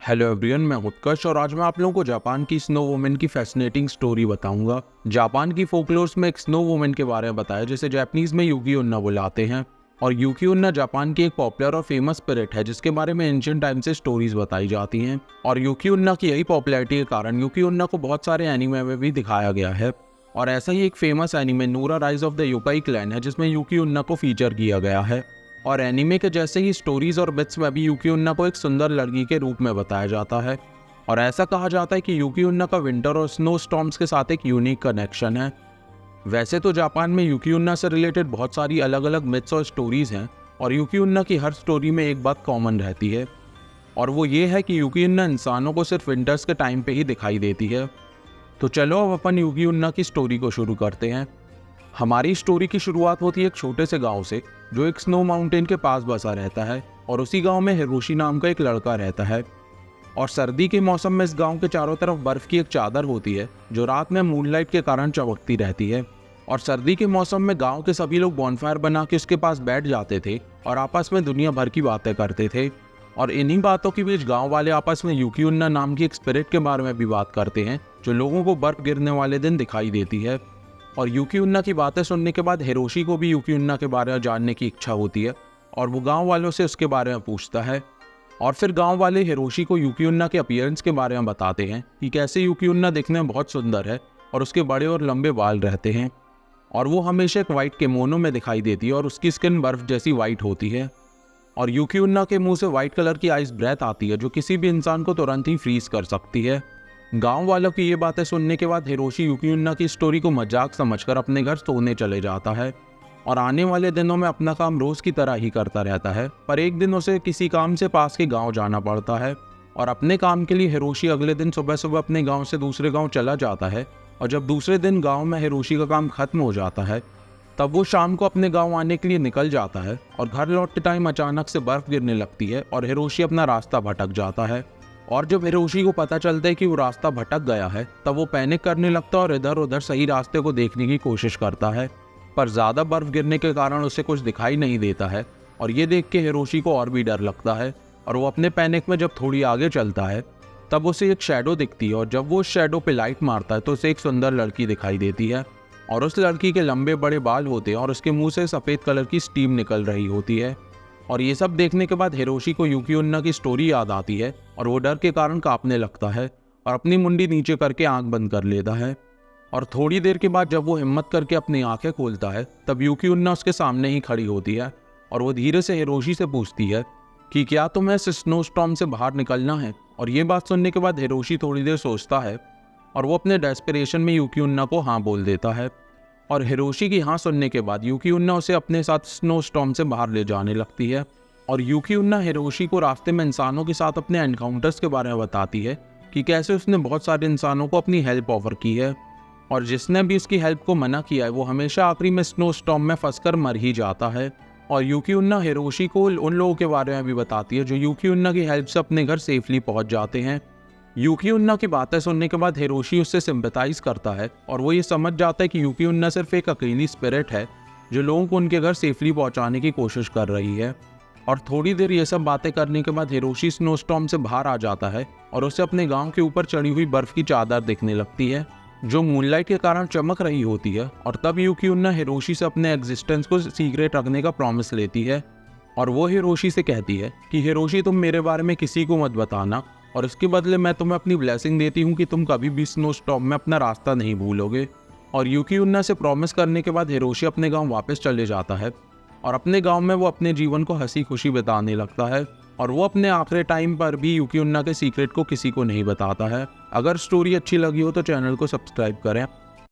Hello everyone, मैं उत्कर्ष और आज मैं आप लोगों को जापान की स्नो वुमेन की फैसिनेटिंग स्टोरी बताऊंगा। जापान की फोकलोर्स में एक स्नो वुमेन के बारे में बताया जिसे जापानीज में युकी उन्ना बुलाते हैं। और युकी उन्ना जापान की एक पॉपुलर और फेमस स्पिरिट है जिसके बारे में एंशिएंट टाइम से स्टोरीज बताई जाती हैं। और युकी उन्ना की यही पॉपुलैरिटी के कारण युकी उन्ना को बहुत सारे एनिमे में भी दिखाया गया है। और ऐसा ही एक फेमस एनिमे नूरा rise of the yokai clan है जिसमें युकी उन्ना को फीचर किया गया है। और एनिमे के जैसे ही स्टोरीज और बिट्स में भी युकी उन्ना को एक सुंदर लड़की के रूप में बताया जाता है। और ऐसा कहा जाता है कि युकी उन्ना का विंटर और स्नो स्टॉर्म्स के साथ एक यूनिक कनेक्शन है। वैसे तो जापान में युकी उन्ना से रिलेटेड बहुत सारी अलग अलग मिथ्स और स्टोरीज हैं और युकी उन्ना की हर स्टोरी में एक बात कॉमन रहती है और वो ये है कि युकी उन्ना इंसानों को सिर्फ विंटर्स के टाइम पे ही दिखाई देती है। तो चलो अब अपन युकी उन्ना की स्टोरी को शुरू करते हैं। हमारी स्टोरी की शुरुआत होती है एक छोटे से गांव से जो एक स्नो माउंटेन के पास बसा रहता है और उसी गांव में हिरोशी नाम का एक लड़का रहता है। और सर्दी के मौसम में इस गांव के चारों तरफ बर्फ की एक चादर होती है जो रात में मूनलाइट के कारण चमकती रहती है। और सर्दी के मौसम में गांव के सभी लोग बॉनफायर बना के उसके पास बैठ जाते थे और आपस में दुनिया भर की बातें करते थे। और इन्हीं बातों के बीच गाँव वाले आपस में युकी उन्ना नाम की एक स्पिरिट के बारे में भी बात करते हैं जो लोगों को बर्फ गिरने वाले दिन दिखाई देती है। और युकी उन्ना की बातें सुनने के बाद हिरोशी को भी युकी उन्ना के बारे में जानने की इच्छा होती है और वो गांव वालों से उसके बारे में पूछता है। और फिर गांव वाले हिरोशी को युकी उन्ना के अपीयरेंस के बारे में बताते हैं कि कैसे युकी उन्ना दिखने में बहुत सुंदर है और उसके बड़े और लंबे बाल रहते हैं और वो हमेशा एक वाइट किमोनो में दिखाई देती है और उसकी स्किन बर्फ जैसी वाइट होती है। और युकी उन्ना के मुंह से वाइट कलर की आइस ब्रेथ आती है जो किसी भी इंसान को तुरंत ही फ्रीज कर सकती है। गांव वालों की ये बातें सुनने के बाद हिरोशी युकी उन्ना की स्टोरी को मजाक समझकर अपने घर सोने चले जाता है और आने वाले दिनों में अपना काम रोज की तरह ही करता रहता है। पर एक दिन उसे किसी काम से पास के गांव जाना पड़ता है और अपने काम के लिए हिरोशी अगले दिन सुबह सुबह अपने गांव से दूसरे गांव चला जाता है। और जब दूसरे दिन गांव में हिरोशी का काम खत्म हो जाता है तब वो शाम को अपने गाँव आने के लिए निकल जाता है और घर लौटते टाइम अचानक से बर्फ गिरने लगती है और हिरोशी अपना रास्ता भटक जाता है। और जब हिरोशी को पता चलता है कि वो रास्ता भटक गया है तब वो पैनिक करने लगता है और इधर उधर सही रास्ते को देखने की कोशिश करता है। पर ज़्यादा बर्फ गिरने के कारण उसे कुछ दिखाई नहीं देता है और ये देख के हिरोशी को और भी डर लगता है। और वो अपने पैनिक में जब थोड़ी आगे चलता है तब उसे एक शैडो दिखती है और जब वो उस शैडो पे लाइट मारता है तो उसे एक सुंदर लड़की दिखाई देती है। और उस लड़की के लंबे बड़े बाल होते हैं और उसके मुँह से सफ़ेद कलर की स्टीम निकल रही होती है। और ये सब देखने के बाद हिरोशी को युकी उन्ना की स्टोरी याद आती है और वो डर के कारण कांपने लगता है और अपनी मुंडी नीचे करके आंख बंद कर लेता है। और थोड़ी देर के बाद जब वो हिम्मत करके अपनी आंखें खोलता है तब युकी उन्ना उसके सामने ही खड़ी होती है और वो धीरे से हिरोशी से पूछती है कि क्या तुम्हें इस स्नो स्टॉर्म से बाहर निकलना है। और ये बात सुनने के बाद हिरोशी थोड़ी देर सोचता है और वो अपने डेस्परेशन में युकी उन्ना को हाँ बोल देता है। और हिरोशी की हाँ सुनने के बाद युकी उन्ना उसे अपने साथ स्नो स्टॉर्म से बाहर ले जाने लगती है। और युकी उन्ना हिरोशी को रास्ते में इंसानों के साथ अपने एनकाउंटर्स के बारे में बताती है कि कैसे उसने बहुत सारे इंसानों को अपनी हेल्प ऑफर की है और जिसने भी उसकी हेल्प को मना किया है वो हमेशा आखिरी में स्नो स्टॉर्म में फंसकर मर ही जाता है। और युकी उन्ना हिरोशी को उन लोगों के बारे में भी बताती है जो युकी उन्ना की हेल्प से अपने घर सेफली पहुंच जाते हैं। युकी उन्ना की बातें सुनने के बाद हिरोशी उससे सिंपैथाइज करता है और वो ये समझ जाता है कि युकी उन्ना सिर्फ एक अकेली स्पिरिट है जो लोगों को उनके घर सेफली पहुंचाने की कोशिश कर रही है। और थोड़ी देर ये सब बातें करने के बाद हिरोशी स्नो स्टॉर्म से बाहर आ जाता है और उसे अपने गांव के ऊपर चढ़ी हुई बर्फ की चादर दिखने लगती है जो मूनलाइट के कारण चमक रही होती है। और तब युकी उन्ना हिरोशी से अपने एग्जिस्टेंस को सीक्रेट रखने का प्रॉमिस लेती है और वो हिरोशी से कहती है कि हिरोशी तुम मेरे बारे में किसी को मत बताना और इसके बदले मैं तुम्हें अपनी ब्लेसिंग देती हूँ कि तुम कभी भी स्नो स्टॉर्म में अपना रास्ता नहीं भूलोगे। और युकी उन्ना से प्रॉमिस करने के बाद हिरोशी अपने गांव वापस चले जाता है और अपने गांव में वो अपने जीवन को हंसी खुशी बिताने लगता है और वो अपने आखिरी टाइम पर भी युकी उन्ना के सीक्रेट को किसी को नहीं बताता है। अगर स्टोरी अच्छी लगी हो तो चैनल को सब्सक्राइब करें।